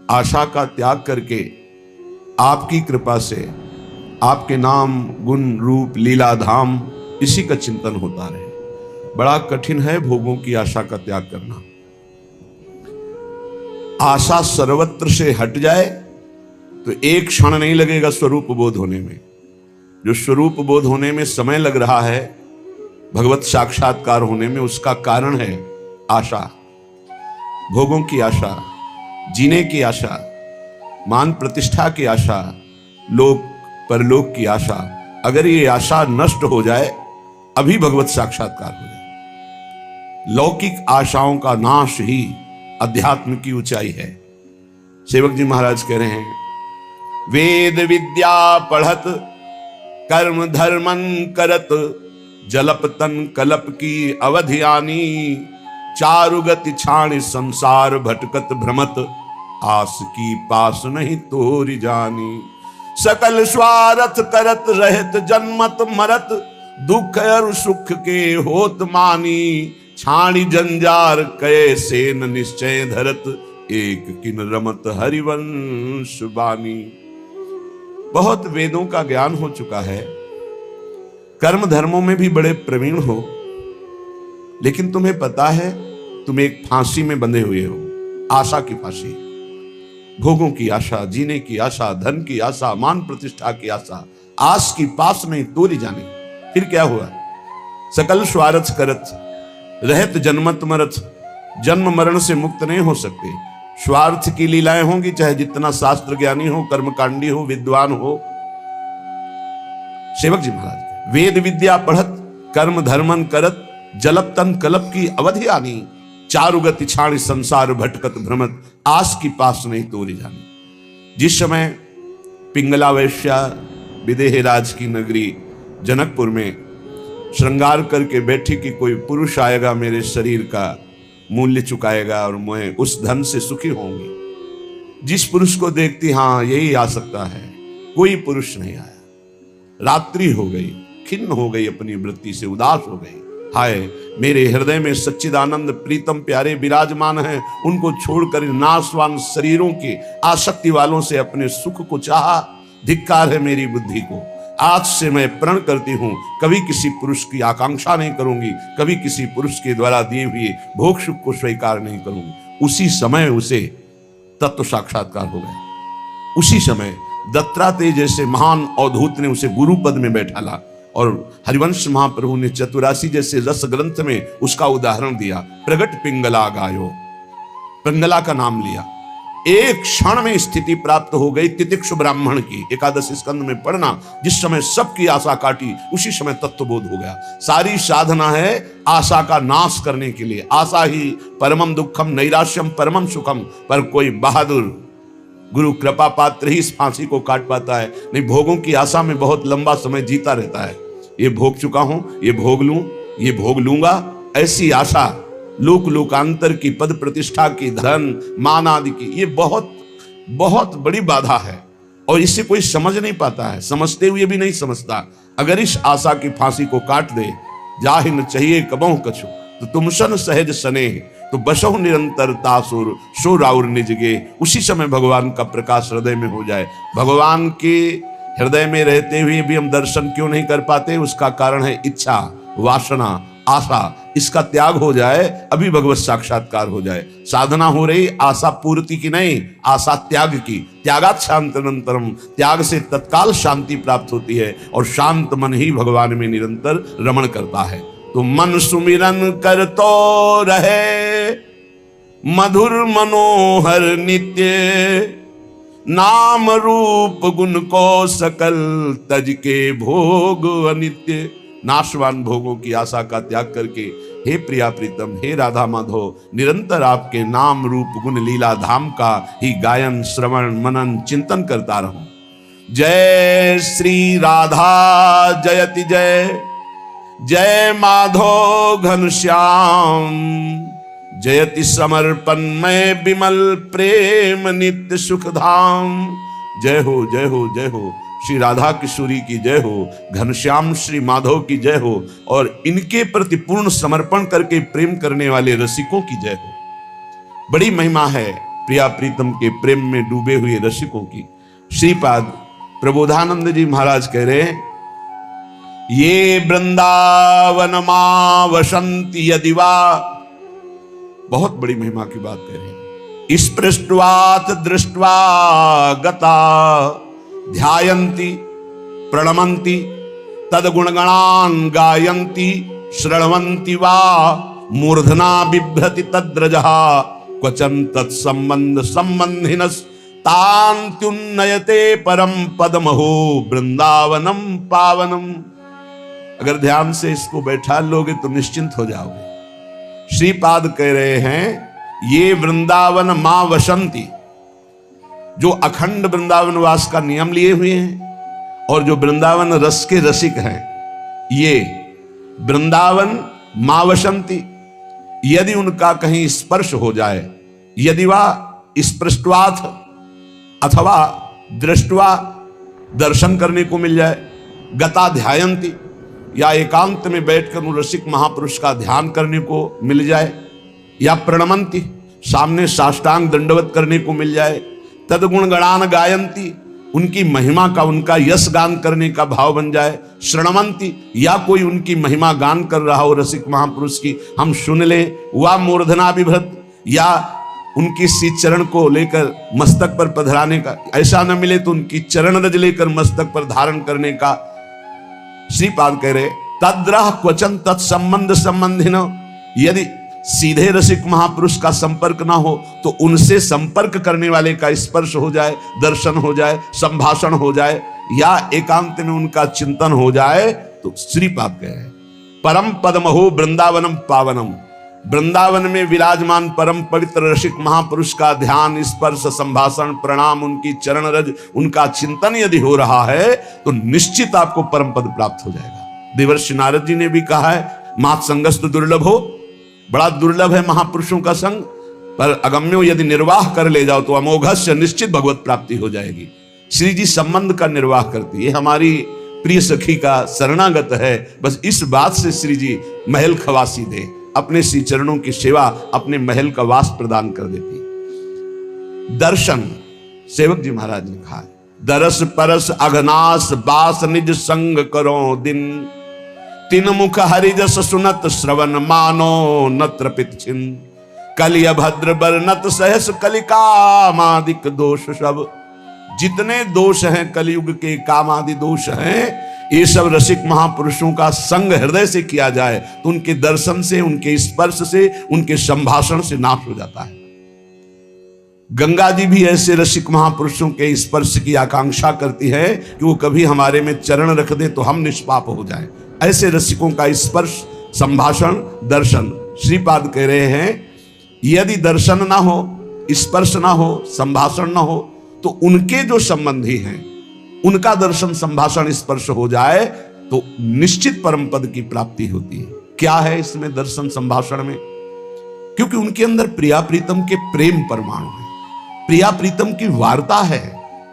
आशा का त्याग करके आपकी कृपा से आपके नाम गुण रूप लीला धाम इसी का चिंतन होता रहे। बड़ा कठिन है भोगों की आशा का त्याग करना। आशा सर्वत्र से हट जाए तो एक क्षण नहीं लगेगा स्वरूप बोध होने में। जो स्वरूप बोध होने में समय लग रहा है भगवत साक्षात्कार होने में, उसका कारण है आशा। भोगों की आशा, जीने की आशा, मान प्रतिष्ठा की आशा, लोक परलोक की आशा। अगर ये आशा नष्ट हो जाए अभी भगवत साक्षात्कार हो जाए। लौकिक आशाओं का नाश ही अध्यात्म की ऊंचाई है। सेवक जी महाराज कह रहे हैं, वेद विद्या पढ़त कर्म धर्मन करत, जलप तन कलप की अवधि आनी, चारुगति छाण संसार भटकत भ्रमत, आस की पास नहीं तोरी जानी। सकल स्वार्थ करत रहत जन्मत मरत, दुख और सुख के होत मानी, छाणी जंजार कैसे न निश्चय धरत, एक किन रमत हरिवंश बानी। बहुत वेदों का ज्ञान हो चुका है, कर्म धर्मों में भी बड़े प्रवीण हो, लेकिन तुम्हें पता है तुम एक फांसी में बंधे हुए हो, आशा की फांसी। भोगों की आशा, जीने की आशा, धन की आशा, मान प्रतिष्ठा की आशा, आस की पास नहीं तोरी जाने। फिर क्या हुआ? सकल स्वार्थ करत रहत जन्मत मरत, जन्म मरण से मुक्त नहीं हो सकते। स्वार्थ की लीलाएं होंगी, चाहे जितना शास्त्र ज्ञानी हो, कर्मकांडी हो, विद्वान हो। सेवक जी महाराज, वेद विद्या पढ़त कर्म धर्मन करत, जलप तन कलप की अवधि आनी, चारुगति छाणी संसार भटकत भ्रमत, आस की पास नहीं तोरी जानी। जिस समय पिंगला वैश्या विदेहराज की नगरी जनकपुर में श्रृंगार करके बैठी कि कोई पुरुष आएगा मेरे शरीर का मूल्य चुकाएगा और मैं उस धन से सुखी होंगी। जिस पुरुष को देखती, हाँ यही आ सकता है, कोई पुरुष नहीं आया। रात्रि हो गई, खिन्न हो गई, अपनी वृत्ति से उदास हो गई। हाय, मेरे हृदय में सच्चिदानंद प्रीतम प्यारे विराजमान हैं, उनको छोड़कर नाशवान शरीरों के आसक्ति वालों से अपने सुख को चाहा। धिक्कार है मेरी बुद्धि को। आज से मैं प्रण करती हूं, कभी किसी पुरुष की आकांक्षा नहीं करूंगी, कभी किसी पुरुष के द्वारा दिए हुए भोग सुख को स्वीकार नहीं करूंगी। उसी समय उसे तत्व साक्षात्कार हो गया। उसी समय दत्तात्रेय जैसे महान अवधूत ने उसे गुरु पद में बैठाला और हरिवंश महाप्रभु ने चतुरासी जैसे रस ग्रंथ में उसका उदाहरण दिया। प्रगट पिंगला गायो, पिंगला का नाम लिया। एक क्षण में स्थिति प्राप्त हो गई तितिक्षु ब्राह्मण की। एकादश स्कंद में पढ़ना, जिस समय सबकी आशा काटी उसी समय तत्वबोध हो गया। सारी साधना है आशा का नाश करने के लिए। आशा ही परमम दुखम नैराश्यम परमम सुखम। पर कोई बहादुर गुरु कृपा पात्र ही इस फांसी को काट पाता है, नहीं भोगों की आशा में बहुत लंबा समय जीता रहता है। ये भोग चुका हूं, ये भोग लूं, ये भोग लूंगा, ऐसी आशा लोक लोकांतर की, पद प्रतिष्ठा की, धन मान आदि की, ये बहुत बहुत बड़ी बाधा है और इसे कोई समझ नहीं पाता है, समझते हुए भी नहीं समझता। अगर इस आशा की फांसी को काट दे, जाहि न चाहिए कबहु कछु, तो तुम सन सहज सने, तो बसहु निरंतर तासुर सो राउर निजगे। उसी समय भगवान का प्रकाश हृदय में हो जाए। भगवान के हृदय में रहते हुए भी हम दर्शन क्यों नहीं कर पाते? उसका कारण है इच्छा, वासना, आशा। इसका त्याग हो जाए, अभी भगवत साक्षात्कार हो जाए। साधना हो रही आशा पूर्ति की नहीं, आशा त्याग की। त्यागात शांतनंतरम, त्याग से तत्काल शांति प्राप्त होती है और शांत मन ही भगवान में निरंतर रमण करता है। तो मन सुमिरन कर तो रहे मधुर मनोहर नित्य, नाम रूप गुण को सकल तज के भोग अनित्य। नाशवान भोगों की आशा का त्याग करके हे प्रिया प्रीतम, हे राधा माधव, निरंतर आपके नाम रूप गुण लीला धाम का ही गायन श्रवण मनन चिंतन करता रहूं। जय श्री राधा जयति जय, जय माधव घनश्याम, जयति समर्पण में विमल प्रेम नित्य सुख धाम। जय हो जय हो जय हो, श्री राधा किशोरी की जय हो, घनश्याम श्री माधव की जय हो और इनके प्रति पूर्ण समर्पण करके प्रेम करने वाले रसिकों की जय हो। बड़ी महिमा है प्रिया प्रीतम के प्रेम में डूबे हुए रसिकों की। श्रीपाद प्रबोधानंद जी महाराज कह रहे हैं, ये वृंदावन मां वसंती यदि वा, बहुत बड़ी महिमा की बात कह रहे हैं। स्पृष्ट्वात दृष्ट्वा गता ध्यायन्ति प्रणमन्ति तद्गुणगणान् गायन्ति श्रवन्ति वा मूर्धना बिभ्रति तद्रजः क्वचन तत्संबंध संबंधिनस् तान्त्युन्नयते परम पदमहो वृंदावनम पावनम। अगर ध्यान से इसको बैठा लोगे तो निश्चिंत हो जाओगे। श्रीपाद कह रहे हैं, ये वृंदावन मां वसंती, जो अखंड वृंदावन वास का नियम लिए हुए हैं और जो वृंदावन रस के रसिक हैं, ये वृंदावन मां वसंती, यदि उनका कहीं स्पर्श हो जाए, यदि वह स्पृष्ट्वाथ अथवा दृष्टवा दर्शन करने को मिल जाए, गता ध्यायन्ति या एकांत में बैठकर उन रसिक महापुरुष का ध्यान करने को मिल जाए, या प्रणमंती सामने साष्टांग दंडवत करने को मिल जाए, तदगुण गणान गायंती उनकी महिमा का उनका यश गान करने का भाव बन जाए, श्रणवंती या कोई उनकी महिमा गान कर रहा हो रसिक महापुरुष की, हम सुन ले, वा मूर्धना विभृत या उनकी सी चरण को लेकर मस्तक पर पधराने का, ऐसा न मिले तो उनकी चरण रज लेकर मस्तक पर धारण करने का। श्रीपाद कह रहे, तद्रह क्वचन तत्संबंध संबंधिन, यदि सीधे रसिक महापुरुष का संपर्क ना हो तो उनसे संपर्क करने वाले का स्पर्श हो जाए, दर्शन हो जाए, संभाषण हो जाए, या एकांत में उनका चिंतन हो जाए, तो श्रीपाद कह रहे परम पदमहो वृंदावनम पावनम, वृंदावन में विराजमान परम पवित्र रसिक महापुरुष का ध्यान, स्पर्श, संभाषण, प्रणाम, उनकी चरण रज, उनका चिंतन यदि हो रहा है तो निश्चित आपको परम पद प्राप्त हो जाएगा। देवर्षि नारद जी ने भी कहा है, मात संगस्तु दुर्लभ हो, बड़ा दुर्लभ है महापुरुषों का संग, पर अगम्यो यदि निर्वाह कर ले जाओ तो अमोघस्य निश्चित भगवत प्राप्ति हो जाएगी। श्री जी संबंध का निर्वाह करती है, हमारी प्रिय सखी का शरणागत है, बस इस बात से श्री जी महल खवासी दे, अपने श्री चरणों की सेवा, अपने महल का वास प्रदान कर देती। दर्शन, सेवक जी महाराज ने कहा, दरस परस अघनास बास निज संग करो दिन, तीन मुख हरिजस सुनत श्रवण मानो नत्र पितछिन, कलिय भद्र बरनत सहस कलिकामादिक दोष सब। जितने दोष हैं कलयुग के कामादि दोष हैं, ये सब रसिक महापुरुषों का संग हृदय से किया जाए तो उनके दर्शन से, उनके स्पर्श से, उनके संभाषण से नाश हो जाता है। गंगा जी भी ऐसे रसिक महापुरुषों के स्पर्श की आकांक्षा करती है कि वो कभी हमारे में चरण रख दे तो हम निष्पाप हो जाएं। ऐसे रसिकों का स्पर्श, संभाषण, दर्शन, श्रीपाद कह रहे हैं, यदि दर्शन ना हो, स्पर्श ना हो, संभाषण ना हो तो उनके जो संबंधी हैं उनका दर्शन, संभाषण, स्पर्श हो जाए तो निश्चित परम पद की प्राप्ति होती है। क्या है इसमें दर्शन संभाषण में? क्योंकि उनके अंदर प्रिया प्रीतम के प्रेम परमाणु है, प्रिया प्रीतम की वार्ता है,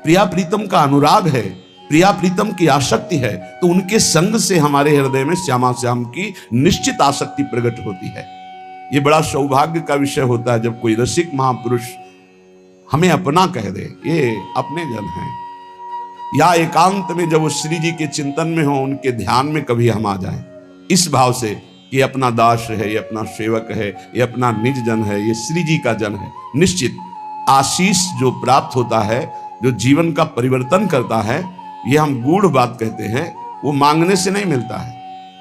प्रिया प्रीतम का अनुराग है, प्रिया प्रीतम की आसक्ति है, तो उनके संग से हमारे हृदय में श्यामा श्याम की निश्चित आसक्ति प्रकट होती है। ये बड़ा सौभाग्य का विषय होता है जब कोई रसिक महापुरुष हमें अपना कह दे, ये अपने जन हैं, या एकांत में जब वो श्री जी के चिंतन में हो, उनके ध्यान में कभी हम आ जाएं, इस भाव से कि अपना दास है, ये अपना सेवक है, ये अपना निज जन है, ये श्री जी का जन है, निश्चित आशीष जो प्राप्त होता है, जो जीवन का परिवर्तन करता है, ये हम गूढ़ बात कहते हैं, वो मांगने से नहीं मिलता है,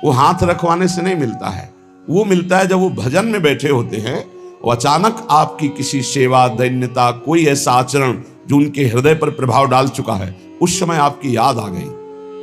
वो हाथ रखवाने से नहीं मिलता है, वो मिलता है जब वो भजन में बैठे होते हैं और अचानक आपकी किसी सेवा, दैन्यता, कोई ऐसा आचरण जो उनके हृदय पर प्रभाव डाल चुका है, उस समय आपकी याद आ गई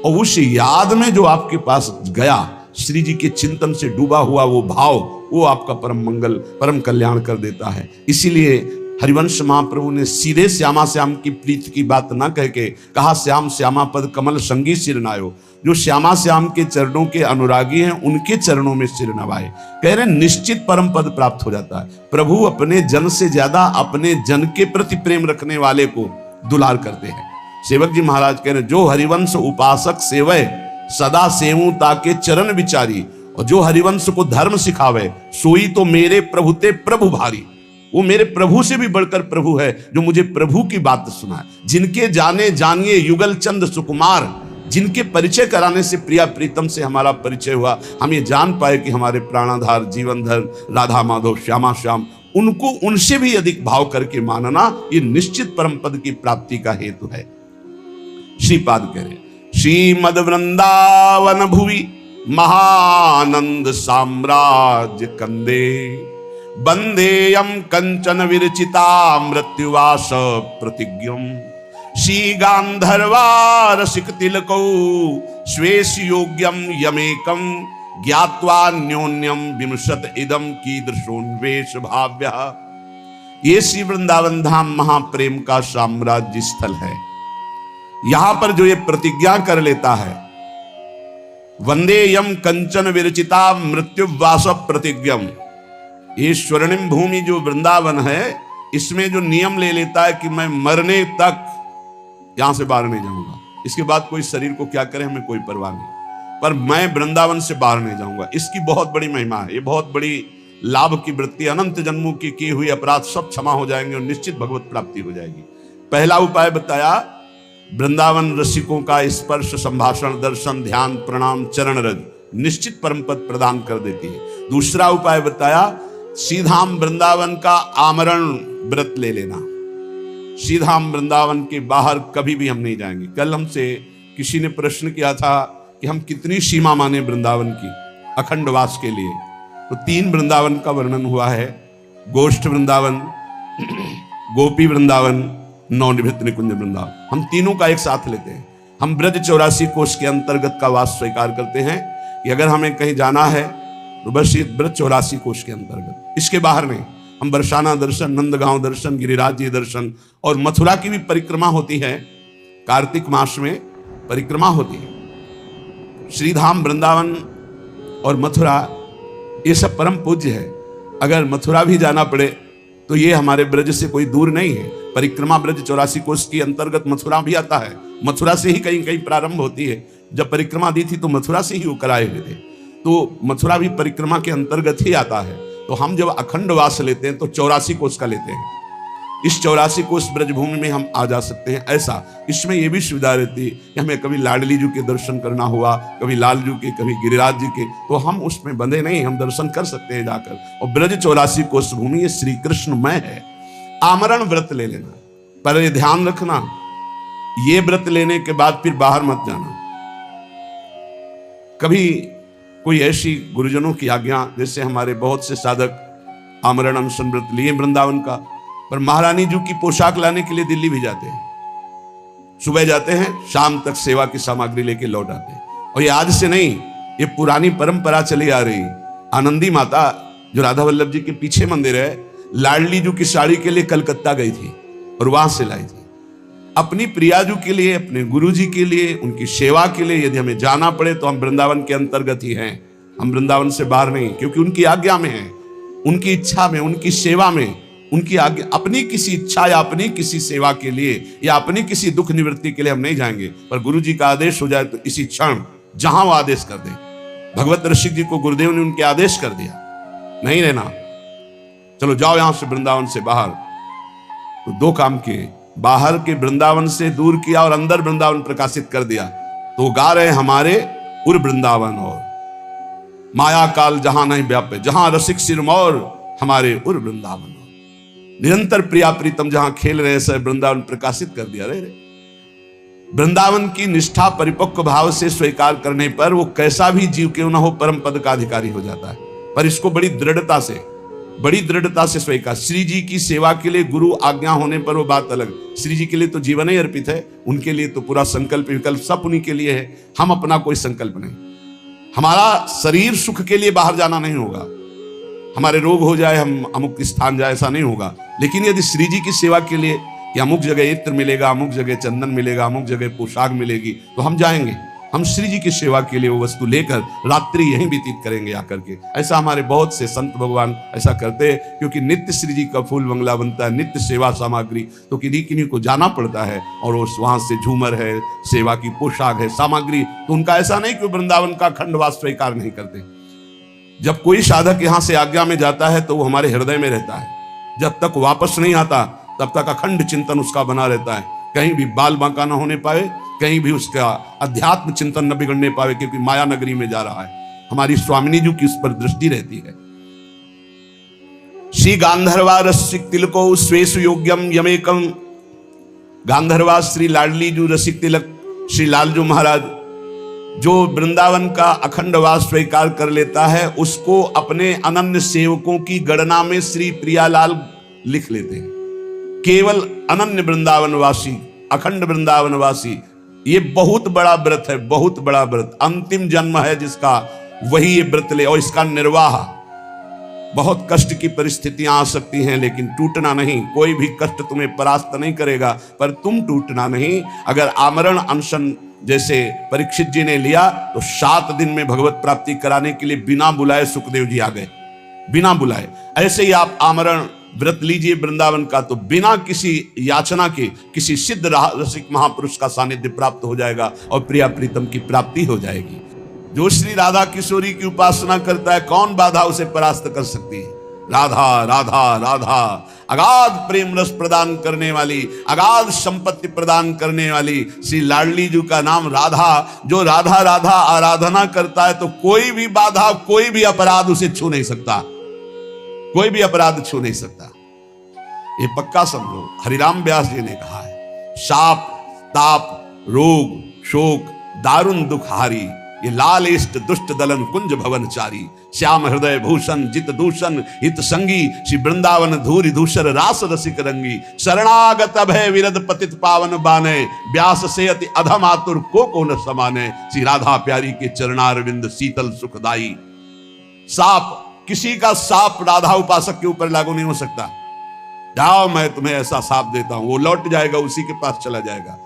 और उस याद में जो आपके पास गया, श्री जी के चिंतन से डूबा हुआ वो भाव, वो आपका परम मंगल, परम कल्याण कर देता है। इसीलिए हरिवंश महाप्रभु ने सीधे श्यामा श्याम की प्रीति की बात ना कह के कहा, श्याम श्यामा पद कमल संगी सिर नायो। जो श्यामा श्याम के चरणों के अनुरागी हैं उनके चरणों में सिर नवाए। कह रहे निश्चित परम पद प्राप्त हो जाता है। प्रभु अपने जन से ज्यादा अपने जन के प्रति प्रेम रखने वाले को दुलार करते हैं। सेवक जी महाराज कह रहे, जो हरिवंश उपासक सेवय सदा सेवूं ताके चरण विचारी, और जो हरिवंश को धर्म सिखावे सोई तो मेरे प्रभु ते प्रभु भारी। वो मेरे प्रभु से भी बढ़कर प्रभु है, जो मुझे प्रभु की बात सुनाए। जिनके जाने जानिए युगल चंद सुकुमार, जिनके परिचय कराने से प्रिया प्रीतम से हमारा परिचय हुआ, हम ये जान पाए कि हमारे प्राणाधार जीवनधर राधा माधव श्यामा श्याम, उनको उनसे भी अधिक भाव करके मानना ये निश्चित परम पद की प्राप्ति का हेतु है। श्रीपाद कह रहे श्रीमद वृंदावन भुवि महानंद साम्राज्य कंदे, बंदेयम कंचन विरचिता मृत्युवास प्रतिज्ञम, श्री गांधर्वा रसिक तिलकौ स्वेश योग्यम यमेकम, ज्ञात्वा न्योन्यम विमशत इदम कीदृशोन्वेष भाव्य। ये श्री वृंदावन धाम महाप्रेम का साम्राज्य स्थल है। यहां पर जो ये प्रतिज्ञा कर लेता है, वंदे यम कंचन विरचिता मृत्युवास प्रतिज्ञम, ये स्वर्णिम भूमि जो वृंदावन है, इसमें जो नियम ले लेता है कि मैं मरने तक यहां से बाहर नहीं जाऊंगा, इसके बाद कोई शरीर को क्या करे हमें कोई परवाह नहीं, पर मैं वृंदावन से बाहर नहीं जाऊंगा, इसकी बहुत बड़ी महिमा है। ये बहुत बड़ी लाभ की वृत्ति, अनंत जन्मों की किए हुए अपराध सब क्षमा हो जाएंगे और निश्चित भगवत प्राप्ति हो जाएगी। पहला उपाय बताया, वृंदावन रसिकों का स्पर्श संभाषण दर्शन ध्यान प्रणाम चरण रज निश्चित परम पद प्रदान कर देती है। दूसरा उपाय बताया, सीधाम वृंदावन का आमरण व्रत ले लेना। सीधाम वृंदावन के बाहर कभी भी हम नहीं जाएंगे। कल हमसे किसी ने प्रश्न किया था कि हम कितनी सीमा माने वृंदावन की अखंडवास के लिए, तो 3 वृंदावन का वर्णन हुआ है, गोष्ठ वृंदावन, गोपी वृंदावन, नवनिवृत्त निकुंज वृंदावन। हम तीनों का एक साथ लेते हैं। हम ब्रज 84 कोष के अंतर्गत का वास स्वीकार करते हैं कि अगर हमें कहीं जाना है तो बस ये ब्रज 84 कोष के अंतर्गत, इसके बाहर नहीं। हम बरसाना दर्शन, नंदगांव दर्शन, गिरिराज जी दर्शन और मथुरा की भी परिक्रमा होती है, कार्तिक मास में परिक्रमा होती है। श्रीधाम वृंदावन और मथुरा ये सब परम पूज्य है। अगर मथुरा भी जाना पड़े तो ये हमारे ब्रज से कोई दूर नहीं है। परिक्रमा ब्रज 84 कोष के अंतर्गत मथुरा भी आता है। मथुरा से ही कहीं कहीं प्रारंभ होती है। जब परिक्रमा दी थी तो मथुरा से ही वो कराए हुए थे, तो मथुरा भी परिक्रमा के अंतर्गत ही आता है। तो हम जब अखंड वास लेते हैं तो 84 कोष का लेते हैं। इस 84 कोष ब्रजभूमि में हम आ जा सकते हैं। ऐसा इसमें यह भी सुविधा रहती है कि हमें कभी लाडली जी के दर्शन करना हुआ, कभी लाल जी के, कभी गिरिराज जी के, तो हम उसमें बंधे नहीं, हम दर्शन कर सकते हैं जाकर। और ब्रज 84 कोष भूमि ये श्री कृष्णमय है। आमरण व्रत ले लेना, पर ये ध्यान रखना, ये व्रत लेने के बाद फिर बाहर मत जाना। कभी कोई ऐसी गुरुजनों की आज्ञा, जैसे हमारे बहुत से साधक आमरण अनशन व्रत लिए वृंदावन का, पर महारानी जी की पोशाक लाने के लिए दिल्ली भी जाते हैं। सुबह जाते हैं, शाम तक सेवा की सामग्री लेके लौट आते हैं। और ये आज से नहीं, ये पुरानी परंपरा चली आ रही। आनंदी माता जो राधा वल्लभ जी के पीछे मंदिर है, लाडली जी की साड़ी के लिए कलकत्ता गई थी और वहां से लाई थी। अपनी प्रियाजू के लिए, अपने गुरु जी के लिए, उनकी सेवा के लिए यदि हमें जाना पड़े तो हम वृंदावन के अंतर्गत ही हैं, हम वृंदावन से बाहर नहीं, क्योंकि उनकी आज्ञा में है, उनकी इच्छा में, उनकी सेवा में, उनकी आज्ञा। अपनी किसी इच्छा या अपनी किसी सेवा के लिए या अपनी किसी दुख निवृत्ति के लिए हम नहीं जाएंगे, पर गुरु जी का आदेश हो जाए तो इसी क्षण जहां वो आदेश कर दे। भगवत ऋषिक जी को गुरुदेव ने उनके आदेश कर दिया, नहीं रहना, चलो जाओ यहां से वृंदावन से बाहर। तो 2 काम किए, बाहर के वृंदावन से दूर किया और अंदर वृंदावन प्रकाशित कर दिया। तो गा रहे हमारे उर वृंदावन और माया काल जहां नहीं व्यापे, जहां रसिक सिरमौर हमारे उर वृंदावन। निरंतर प्रिया प्रीतम जहां खेल रहे सब वृंदावन प्रकाशित कर दिया। रे वृंदावन की निष्ठा परिपक्व भाव से स्वीकार करने पर वो कैसा भी जीव क्यों ना हो परम पद का अधिकारी हो जाता है। पर इसको बड़ी दृढ़ता से स्वीकार। श्री जी की सेवा के लिए गुरु आज्ञा होने पर वो बात अलग। श्री जी के लिए तो जीवन ही अर्पित है, उनके लिए तो पूरा संकल्प विकल्प सब उन्हीं के लिए है। हम अपना कोई संकल्प नहीं। हमारा शरीर सुख के लिए बाहर जाना नहीं होगा, हमारे रोग हो जाए हम अमुक स्थान जाए, ऐसा नहीं होगा। लेकिन यदि श्री जी की सेवा के लिए कि अमुक जगह इत्र मिलेगा, अमुक जगह चंदन मिलेगा, अमुक जगह पोशाक मिलेगी, तो हम जाएंगे। हम श्री जी की सेवा के लिए वो वस्तु लेकर रात्रि यहीं व्यतीत करेंगे आकर के। ऐसा हमारे बहुत से संत भगवान ऐसा करते हैं, क्योंकि नित्य श्री जी का फूल बंगला बनता है, नित्य सेवा सामग्री, तो किन्हीं किन्हीं को जाना पड़ता है और वहां से झूमर है, सेवा की पोशाक है, सामग्री। तो उनका ऐसा नहीं कि वृंदावन का अखंडवास स्वीकार नहीं करते। जब कोई साधक यहां से आज्ञा में जाता है तो वो हमारे हृदय में रहता है। जब तक वापस नहीं आता तब तक अखंड चिंतन उसका बना रहता है, कहीं भी बाल बांका ना होने पाए, कहीं भी उसका अध्यात्म चिंतन न बिगड़ने पावे, क्योंकि माया नगरी में जा रहा है। हमारी स्वामिनी जी की उस पर दृष्टि रहती है। श्री गांधर्वा रसिक तिलको स्वेशु योग्यम यमेकम। गांधर्वा श्री लाडली जू रसिक तिलक श्री लालजू महाराज, जो वृंदावन का अखंड वास स्वीकार कर लेता है उसको अपने अनन्य सेवकों की गणना में श्री प्रियालाल लिख लेते हैं। केवल अनन्य वृंदावनवासी, अखंड वृंदावनवासी, ये बहुत बड़ा व्रत है, बहुत बड़ा व्रत। अंतिम जन्म है जिसका, वही ये व्रत ले। और इसका निर्वाह, बहुत कष्ट की परिस्थितियां आ सकती हैं, लेकिन टूटना नहीं। कोई भी कष्ट तुम्हें परास्त नहीं करेगा, पर तुम टूटना नहीं। अगर आमरण अनशन जैसे परीक्षित जी ने लिया तो 7 दिन में भगवत प्राप्ति कराने के लिए बिना बुलाए सुखदेव जी आ गए, बिना बुलाए। ऐसे ही आप आमरण व्रत लीजिए वृंदावन का, तो बिना किसी याचना के किसी सिद्ध रसिक महापुरुष का सानिध्य प्राप्त हो जाएगा और प्रिया प्रीतम की प्राप्ति हो जाएगी। जो श्री राधा किशोरी की उपासना करता है, कौन बाधा उसे परास्त कर सकती है? राधा राधा राधा, अगाध प्रेम रस प्रदान करने वाली, अगाध संपत्ति प्रदान करने वाली श्री लाडली जी का नाम राधा। जो राधा राधा आराधना करता है तो कोई भी बाधा, कोई भी अपराध उसे छू नहीं सकता, कोई भी अपराध छू नहीं सकता। ये पक्का समझो। हरिराम व्यास जी ने कहा है, शाप ताप रोग शोक दारुण दुख हारी, ये लाल इष्ट दुष्ट दलन कुंज भवन चारी। श्याम हृदय भूषण जित दूषण हित संगी, श्री वृंदावन धूरि धूसर रास रसिक रंगी। शरणागत अभय विरद पतित पावन बाने, व्यास से अति अधम आतुर को न समाने। श्री राधा प्यारी के चरणारविंद शीतल सुखदाई। साप, किसी का साप राधा उपासक के ऊपर लागू नहीं हो सकता। जाओ मैं तुम्हें ऐसा साप देता हूं, वो लौट जाएगा, उसी के पास चला जाएगा।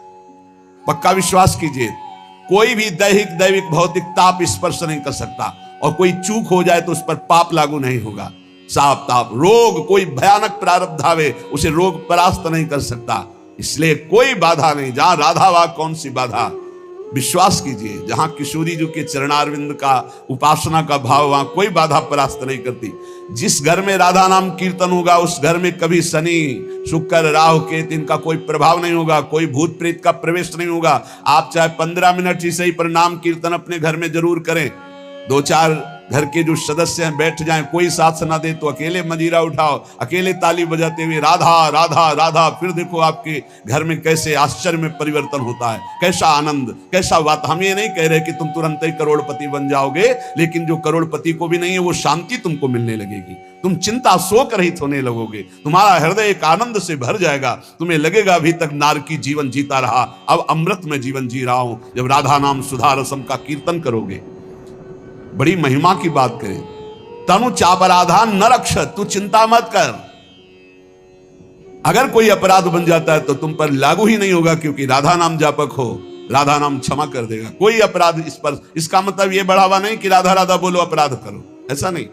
पक्का विश्वास कीजिए। कोई भी दैहिक दैविक भौतिक ताप स्पर्श नहीं कर सकता, और कोई चूक हो जाए तो उस पर पाप लागू नहीं होगा। साप ताप रोग, कोई भयानक प्रारब्ध आवे उसे रोग परास्त नहीं कर सकता। इसलिए कोई बाधा नहीं। जहां राधा वहां कौन सी बाधा? विश्वास कीजिए, जहां किशोरी जी के चरणारविंद का उपासना का भाव, वहां कोई बाधा परास्त नहीं करती। जिस घर में राधा नाम कीर्तन होगा उस घर में कभी शनि शुक्र राहु केतु इनका कोई प्रभाव नहीं होगा, कोई भूत प्रेत का प्रवेश नहीं होगा। आप चाहे 15 मिनट ही सही पर नाम कीर्तन अपने घर में जरूर करें। 2-4 घर के जो सदस्य हैं बैठ जाएं, कोई साथ ना दे तो अकेले मंजीरा उठाओ, अकेले ताली बजाते हुए राधा राधा राधा। फिर देखो आपके घर में कैसे आश्चर्य में परिवर्तन होता है, कैसा आनंद, कैसा बात। हम ये नहीं कह रहे कि तुम तुरंत ही करोड़पति बन जाओगे, लेकिन जो करोड़पति को भी नहीं है वो शांति तुमको मिलने लगेगी। तुम चिंता शोक रहित होने लगोगे, तुम्हारा हृदय एक आनंद से भर जाएगा। तुम्हें लगेगा अभी तक नारकी जीवन जीता रहा, अब अमृत में जीवन जी रहा हूं। जब राधा नाम सुधा रसम का कीर्तन करोगे, बड़ी महिमा की बात करें। तनु चापराधान न रक्ष, तू चिंता मत कर। अगर कोई अपराध बन जाता है तो तुम पर लागू ही नहीं होगा, क्योंकि राधा नाम जापक हो, राधा नाम क्षमा कर देगा। कोई अपराध इस पर, इसका मतलब यह बढ़ावा नहीं कि राधा राधा बोलो अपराध करो, ऐसा नहीं।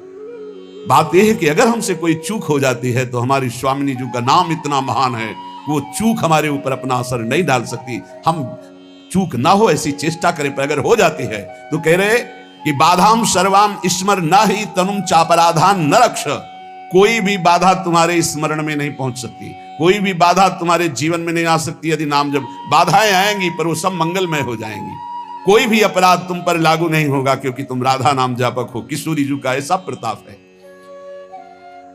बात यह है कि अगर हमसे कोई चूक हो जाती है तो हमारी स्वामिनी जी का नाम इतना महान है, वो चूक हमारे ऊपर अपना असर नहीं डाल सकती। हम चूक ना हो ऐसी चेष्टा करें, पर अगर हो जाती है तो कह रहे कि बाधाम सर्वाम स्मर न ही तनुम चापराधान न रक्ष। कोई भी बाधा तुम्हारे स्मरण में नहीं पहुंच सकती, कोई भी बाधा तुम्हारे जीवन में नहीं आ सकती। यदि नाम जब बाधाएं आएंगी पर वो सब मंगलमय हो जाएंगी। कोई भी अपराध तुम पर लागू नहीं होगा, क्योंकि तुम राधा नाम जापक हो। किशोरी जी का ऐसा प्रताप है।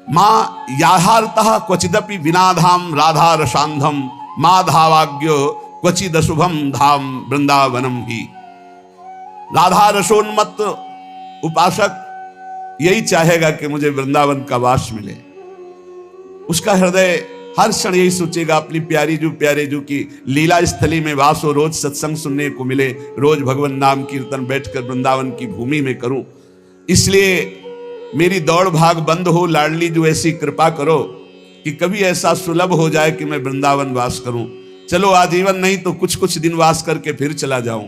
मां याहारतः क्वचिदपि विनाधाम राधा रसांधम, मां धावाग्यो क्वचिद शुभम धाम वृंदावनम ही। राधा रसोन्मत्त उपासक यही चाहेगा कि मुझे वृंदावन का वास मिले। उसका हृदय हर क्षण यही सोचेगा अपनी प्यारी जू प्यारे जू की लीला स्थली में वास हो, रोज सत्संग सुनने को मिले, रोज भगवान नाम कीर्तन बैठकर वृंदावन की भूमि में करूं। इसलिए मेरी दौड़ भाग बंद हो, लाडली जो ऐसी कृपा करो कि कभी ऐसा सुलभ हो जाए कि मैं वृंदावन वास करूं। चलो आजीवन नहीं तो कुछ कुछ दिन वास करके फिर चला जाऊं।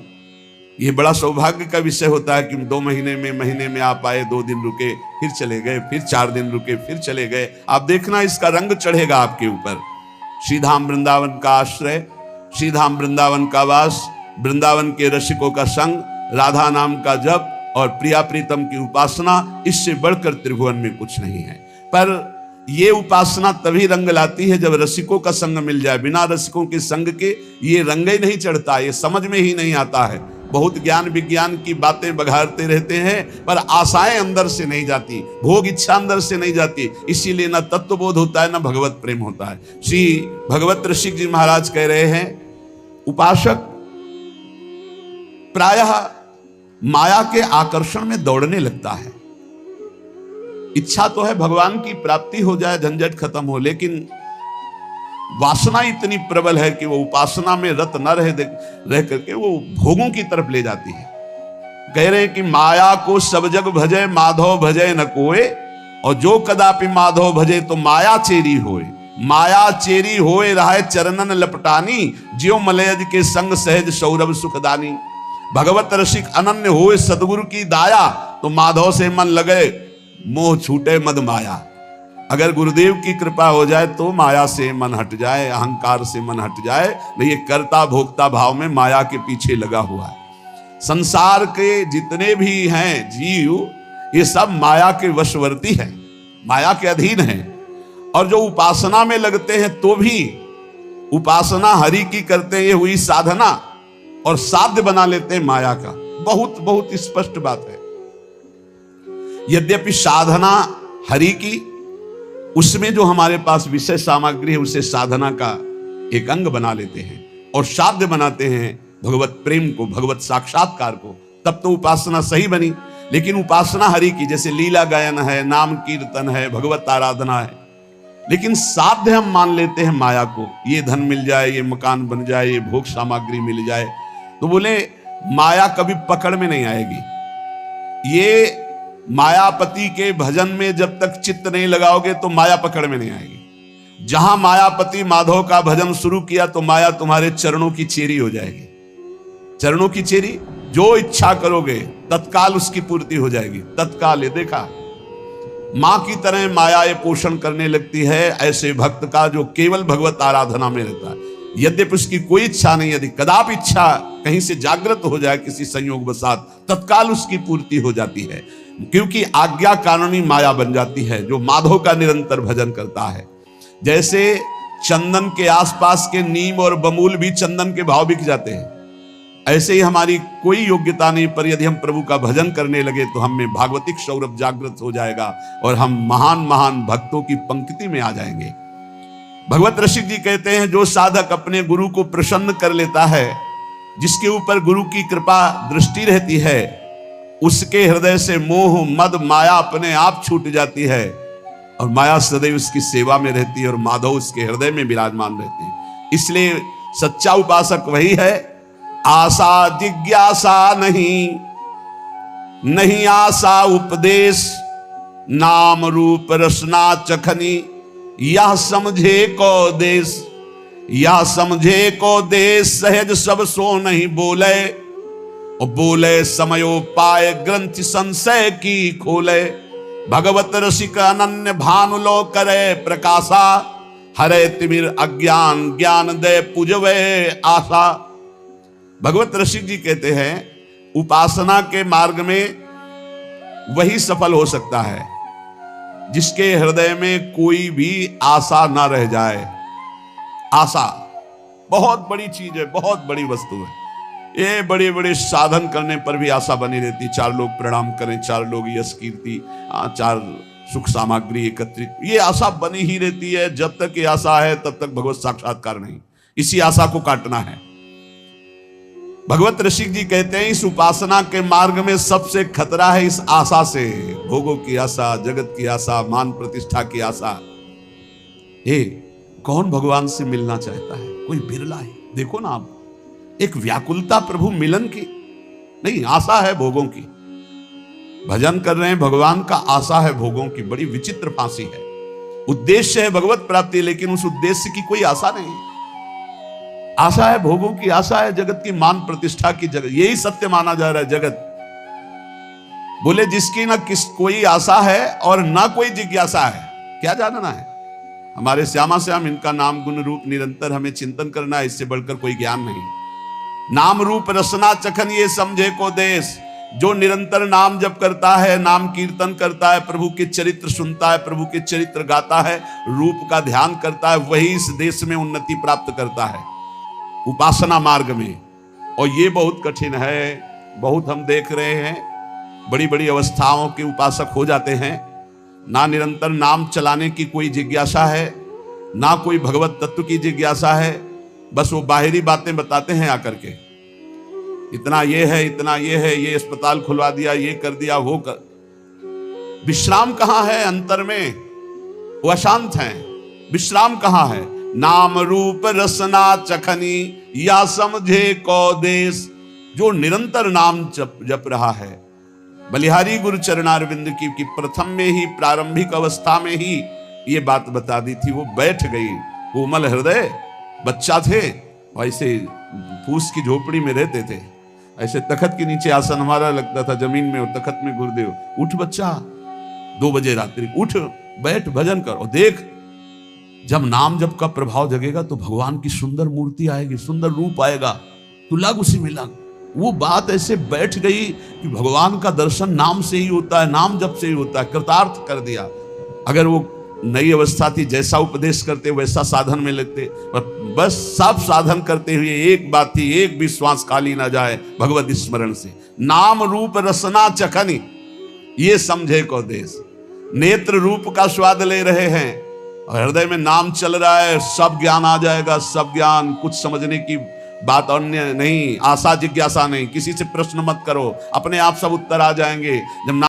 ये बड़ा सौभाग्य का विषय होता है कि 2 महीने में आप आए, 2 दिन रुके, फिर चले गए, फिर 4 दिन रुके, फिर चले गए। आप देखना इसका रंग चढ़ेगा आपके ऊपर। श्रीधाम वृंदावन का आश्रय, श्रीधाम वृंदावन का वास, वृंदावन के रसिकों का संग, राधा नाम का जप और प्रिया प्रीतम की उपासना, इससे बढ़कर त्रिभुवन में कुछ नहीं है। पर ये उपासना तभी रंग लाती है जब रसिकों का संग मिल जाए। बिना रसिकों के संग के ये रंग ही नहीं चढ़ता, ये समझ में ही नहीं आता है। बहुत ज्ञान विज्ञान की बातें बघारते रहते हैं पर आशाएं अंदर से नहीं जाती, भोग इच्छा अंदर से नहीं जाती, इसीलिए ना तत्वबोध होता है ना भगवत प्रेम होता है। श्री भगवत ऋषिक जी महाराज कह रहे हैं, उपासक प्रायः माया के आकर्षण में दौड़ने लगता है। इच्छा तो है भगवान की प्राप्ति हो जाए, झंझट खत्म हो, लेकिन वासना इतनी प्रबल है कि वो उपासना में रत न रह करके वो भोगों की तरफ ले जाती है। कह रहे हैं कि माया को सब जग भजे, माधव भजे न कोय, और जो कदापि माधव भजे तो माया चेरी होए। माया चेरी होए रहे चरणन लपटानी, ज्यो मलयज के संग सहज सौरभ सुखदानी। भगवत रसिक अनन्य होए सदगुरु की दाया, तो माधव से मन लगे मोह छूटे मद माया। अगर गुरुदेव की कृपा हो जाए तो माया से मन हट जाए, अहंकार से मन हट जाए, नहीं ये कर्ता भोक्ता भाव में माया के पीछे लगा हुआ है। संसार के जितने भी हैं जीव, ये सब माया के वशवर्ती हैं, माया के अधीन हैं। और जो उपासना में लगते हैं तो भी उपासना हरि की करते हैं, ये हुई साधना, और साध्य बना लेते हैं माया का। बहुत बहुत स्पष्ट बात है। यद्यपि साधना हरि की, उसमें जो हमारे पास विषय सामग्री है उसे साधना का एक अंग बना लेते हैं और साध्य बनाते हैं भगवत प्रेम को, भगवत साक्षात्कार को, तब तो उपासना सही बनी। लेकिन उपासना हरि की, जैसे लीला गायन है, नाम कीर्तन है, भगवत आराधना है, लेकिन साध्य हम मान लेते हैं माया को। ये धन मिल जाए, ये मकान बन जाए, ये भोग सामग्री मिल जाए, तो बोले माया कभी पकड़ में नहीं आएगी। ये मायापति के भजन में जब तक चित्त नहीं लगाओगे तो माया पकड़ में नहीं आएगी। जहां मायापति माधव का भजन शुरू किया तो माया तुम्हारे चरणों की चेरी हो जाएगी। चरणों की चेरी, जो इच्छा करोगे तत्काल उसकी पूर्ति हो जाएगी, तत्काल। ये देखा, मां की तरह माया ये पोषण करने लगती है ऐसे भक्त का जो केवल भगवत आराधना में रहता है। यद्यपि उसकी कोई इच्छा नहीं, यदि कदापि इच्छा कहीं से जागृत हो जाए किसी संयोग वसात, तत्काल उसकी पूर्ति हो जाती है, क्योंकि आज्ञा कानूनी माया बन जाती है जो माधव का निरंतर भजन करता है। जैसे चंदन के आसपास के नीम और बमूल भी चंदन के भाव बिक जाते हैं, ऐसे ही हमारी कोई योग्यता नहीं, पर यदि हम प्रभु का भजन करने लगे तो हम में भागवतिक सौरभ जागृत हो जाएगा और हम महान महान भक्तों की पंक्ति में आ जाएंगे। भगवत ऋषिक जी कहते हैं, जो साधक अपने गुरु को प्रसन्न कर लेता है, जिसके ऊपर गुरु की कृपा दृष्टि रहती है, उसके हृदय से मोह मद माया अपने आप छूट जाती है और माया सदैव उसकी सेवा में रहती है और माधव उसके हृदय में विराजमान रहते हैं। इसलिए सच्चा उपासक वही है, आशा जिज्ञासा नहीं, नहीं आशा उपदेश, नाम रूप रसना चखनी, यह समझे को देश, यह समझे को देश, सहज सब सो नहीं बोले, और बोले समयो पाए ग्रंथि संशय की खोले। भगवत रसिक अनन्य भानु लो करे प्रकाशा, हरे तिमिर अज्ञान ज्ञान दे पुजवे आशा। भगवत रसिक जी कहते हैं, उपासना के मार्ग में वही सफल हो सकता है जिसके हृदय में कोई भी आशा ना रह जाए। आशा बहुत बड़ी चीज है, बहुत बड़ी वस्तु है। ये बड़े बड़े साधन करने पर भी आशा बनी रहती, चार लोग प्रणाम करें, चार लोग यश कीर्ति, चार सुख सामग्री एकत्रित, ये आशा बनी ही रहती है। जब तक ये आशा है तब तक भगवत साक्षात्कार नहीं। इसी आशा को काटना है। भगवत ऋषिक जी कहते हैं, इस उपासना के मार्ग में सबसे खतरा है इस आशा से, भोगों की आशा, जगत की आशा, मान प्रतिष्ठा की आशा। हे, कौन भगवान से मिलना चाहता है? कोई बिरला है। देखो ना आप, एक व्याकुलता प्रभु मिलन की नहीं, आशा है भोगों की। भजन कर रहे हैं भगवान का, आशा है भोगों की। बड़ी विचित्र फांसी है। उद्देश्य है भगवत प्राप्ति, लेकिन उस उद्देश्य की कोई आशा नहीं। आशा है भोगों की, आशा है जगत की मान प्रतिष्ठा की। जगत यही सत्य माना जा रहा है। जगत बोले जिसकी ना किस कोई आशा है और ना कोई जिज्ञासा है, क्या जानना है? हमारे श्यामा श्याम इनका नाम गुण रूप निरंतर हमें चिंतन करना है, इससे बढ़कर कोई ज्ञान नहीं। नाम रूप रसना चखन ये समझे को देश, जो निरंतर नाम जप करता है, नाम कीर्तन करता है, प्रभु के चरित्र सुनता है, प्रभु के चरित्र गाता है, रूप का ध्यान करता है, वही इस देश में उन्नति प्राप्त करता है उपासना मार्ग में। और ये बहुत कठिन है, बहुत हम देख रहे हैं, बड़ी बड़ी अवस्थाओं के उपासक हो जाते हैं, ना निरंतर नाम चलाने की कोई जिज्ञासा है, ना कोई भगवत तत्व की जिज्ञासा है, बस वो बाहरी बातें बताते हैं आकर के, इतना ये है, इतना ये है, ये अस्पताल खुलवा दिया, ये कर दिया, वो कर। विश्राम कहां है अंतर में? वो अशांत हैं। विश्राम कहां है? नाम रूप रसना चखनी या समझे को देश। जो निरंतर नाम जप रहा है, बलिहारी गुरु चरणारविंद की प्रथम में ही, प्रारंभिक अवस्था में ही ये बात बता दी थी। वो बैठ गई, कोमल हृदय, बच्चा थे, ऐसे फूस की झोपड़ी में रहते थे, ऐसे तखत के नीचे आसन हमारा लगता था जमीन में, और तखत में गुरुदेव, उठ बच्चा, 2 बजे रात्रि उठ, बैठ, भजन कर, और देख जब नाम जप का प्रभाव जगेगा तो भगवान की सुंदर मूर्ति आएगी, सुंदर रूप आएगा, तू लग उसी में लग। वो बात ऐसे बैठ गई कि भगवान का दर्शन नाम से ही होता है, नाम जप से ही होता है, कृतार्थ कर दिया। अगर वो नई अवस्था थी, जैसा उपदेश करते वैसा साधन में लगते, बस सब साधन करते हुए एक बात थी, एक भी श्वास खाली ना जाए भगवत स्मरण से। नाम रूप रसना चखनी, ये समझे को देश। नेत्र रूप का स्वाद ले रहे हैं और हृदय में नाम चल रहा है, सब ज्ञान आ जाएगा, सब ज्ञान, कुछ समझने की बात अन्य नहीं, आशा जिज्ञासा नहीं, किसी से प्रश्न मत करो, अपने आप सब उत्तर आ जाएंगे। जब